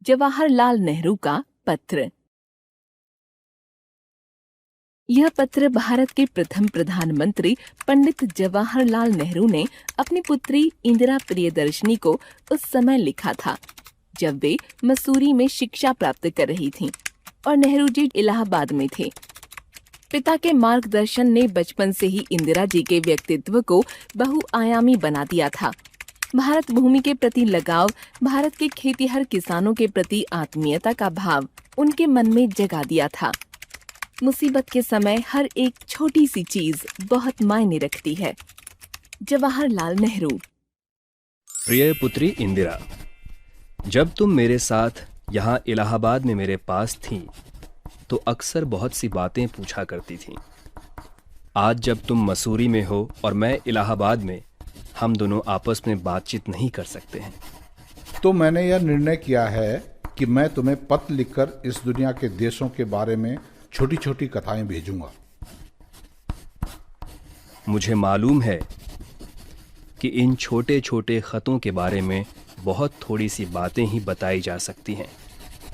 जवाहरलाल नेहरू का पत्र। यह पत्र भारत के प्रथम प्रधानमंत्री पंडित जवाहरलाल नेहरू ने अपनी पुत्री इंदिरा प्रियदर्शनी को उस समय लिखा था जब वे मसूरी में शिक्षा प्राप्त कर रही थीं और नेहरू जी इलाहाबाद में थे। पिता के मार्गदर्शन ने बचपन से ही इंदिरा जी के व्यक्तित्व को बहुआयामी बना दिया था। भारत भूमि के प्रति लगाव, भारत के खेतीहर किसानों के प्रति आत्मीयता का भाव उनके मन में जगा दिया था। मुसीबत के समय हर एक छोटी सी चीज बहुत मायने रखती है। जवाहरलाल नेहरू। प्रिय पुत्री इंदिरा, जब तुम मेरे साथ यहाँ इलाहाबाद में मेरे पास थीं, तो अक्सर बहुत सी बातें पूछा करती थीं। आज जब तुम मसूरी में हो और मैं इलाहाबाद में, हम दोनों आपस में बातचीत नहीं कर सकते हैं। तो मैंने यह निर्णय किया है कि मैं तुम्हें पत्र लिखकर इस दुनिया के देशों के बारे में छोटी छोटी कथाएं भेजूंगा। मुझे मालूम है कि इन छोटे छोटे खतों के बारे में बहुत थोड़ी सी बातें ही बताई जा सकती हैं,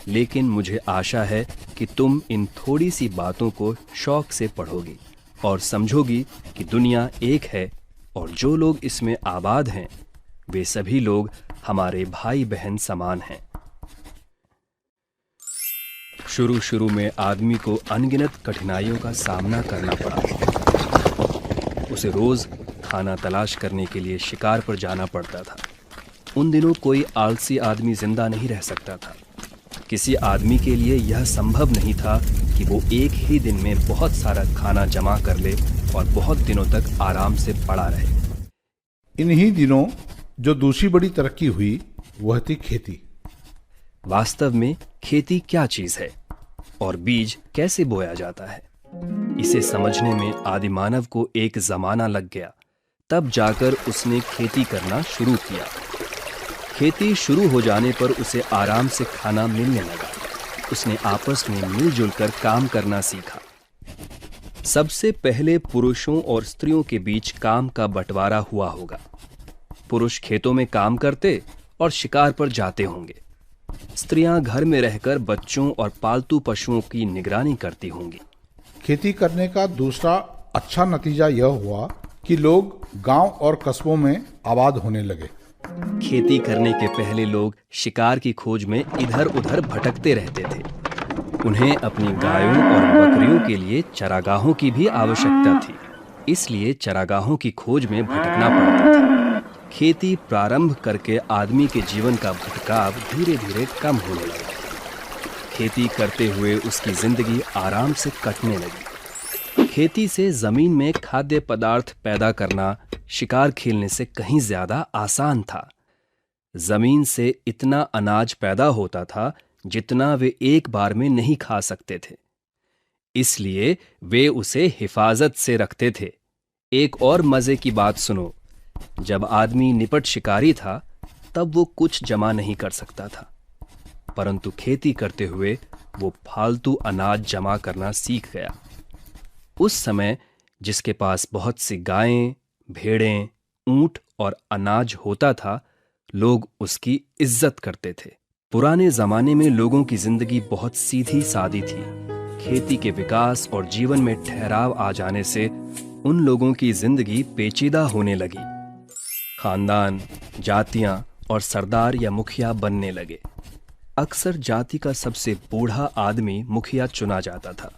लेकिन मुझे आशा है कि तुम इन थोड़ी सी बातों को शौक से पढ़ोगी और समझोगी कि दुनिया एक है और जो लोग इसमें आबाद हैं वे सभी लोग हमारे भाई बहन समान हैं। शुरू में आदमी को अनगिनत कठिनाइयों का सामना करना पड़ा। उसे रोज खाना तलाश करने के लिए शिकार पर जाना पड़ता था। उन दिनों कोई आलसी आदमी जिंदा नहीं रह सकता था। किसी आदमी के लिए यह संभव नहीं था कि वो एक ही दिन में बहुत सारा खाना जमा कर ले और बहुत दिनों तक आराम से पड़ा रहे। इन्हीं दिनों जो दूसरी बड़ी तरक्की हुई वह थी खेती। वास्तव में खेती क्या चीज है और बीज कैसे बोया जाता है, इसे समझने में आदिमानव को एक जमाना लग गया। तब जाकर उसने खेती करना शुरू किया। खेती शुरू हो जाने पर उसे आराम से खाना मिलने लगा। उसने आपस में मिलजुल कर काम करना सीखा। सबसे पहले पुरुषों और स्त्रियों के बीच काम का बंटवारा हुआ होगा। पुरुष खेतों में काम करते और शिकार पर जाते होंगे। स्त्रियां घर में रहकर बच्चों और पालतू पशुओं की निगरानी करती होंगी। खेती करने का दूसरा अच्छा नतीजा यह हुआ कि लोग गांव और कस्बों में आबाद होने लगे। खेती करने के पहले लोग शिकार की खोज में इधर उधर भटकते रहते थे। उन्हें अपनी गायों और बकरियों के लिए चरागाहों की भी आवश्यकता थी, इसलिए चरागाहों की खोज में भटकना पड़ता था। खेती प्रारंभ करके आदमी के जीवन का भटकाव धीरे धीरे कम होने लगा। खेती करते हुए उसकी जिंदगी आराम से कटने लगी। खेती से जमीन में खाद्य पदार्थ पैदा करना शिकार खेलने से कहीं ज्यादा आसान था। जमीन से इतना अनाज पैदा होता था जितना वे एक बार में नहीं खा सकते थे, इसलिए वे उसे हिफाजत से रखते थे। एक और मजे की बात सुनो, जब आदमी निपट शिकारी था तब वो कुछ जमा नहीं कर सकता था, परंतु खेती करते हुए वो फालतू अनाज जमा करना सीख गया। उस समय जिसके पास बहुत सी गायें, भेड़ें, ऊंट और अनाज होता था, लोग उसकी इज्जत करते थे। पुराने जमाने में लोगों की जिंदगी बहुत सीधी सादी थी। खेती के विकास और जीवन में ठहराव आ जाने से उन लोगों की जिंदगी पेचीदा होने लगी। खानदान, जातियां और सरदार या मुखिया बनने लगे। अक्सर जाति का सबसे बूढ़ा आदमी मुखिया चुना जाता था।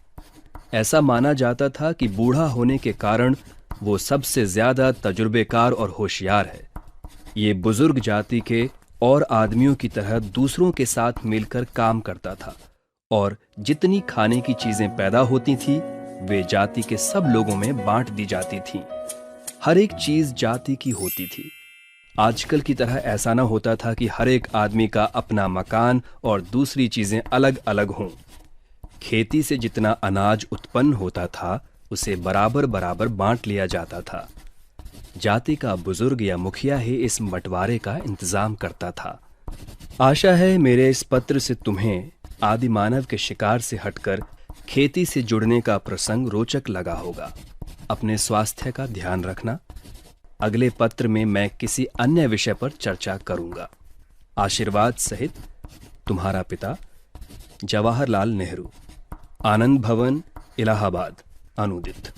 ऐसा माना जाता था कि बूढ़ा होने के कारण वो सबसे ज्यादा तजुर्बेकार और होशियार है। ये बुजुर्ग जाति के और आदमियों की तरह दूसरों के साथ मिलकर काम करता था और जितनी खाने की चीजें पैदा होती थी वे जाति के सब लोगों में बांट दी जाती थीं। हर एक चीज जाति की होती थी। आजकल की तरह ऐसा न होता था कि हर एक आदमी का अपना मकान और दूसरी चीजें अलग अलग हों। खेती से जितना अनाज उत्पन्न होता था उसे बराबर बराबर बांट लिया जाता था। जाति का बुजुर्ग या मुखिया ही इस बंटवारे का इंतजाम करता था। आशा है मेरे इस पत्र से तुम्हें आदि मानव के शिकार से हटकर खेती से जुड़ने का प्रसंग रोचक लगा होगा। अपने स्वास्थ्य का ध्यान रखना। अगले पत्र में मैं किसी अन्य विषय पर चर्चा करूंगा। आशीर्वाद सहित तुम्हारा पिता जवाहरलाल नेहरू। आनंद भवन, इलाहाबाद, अनूदित।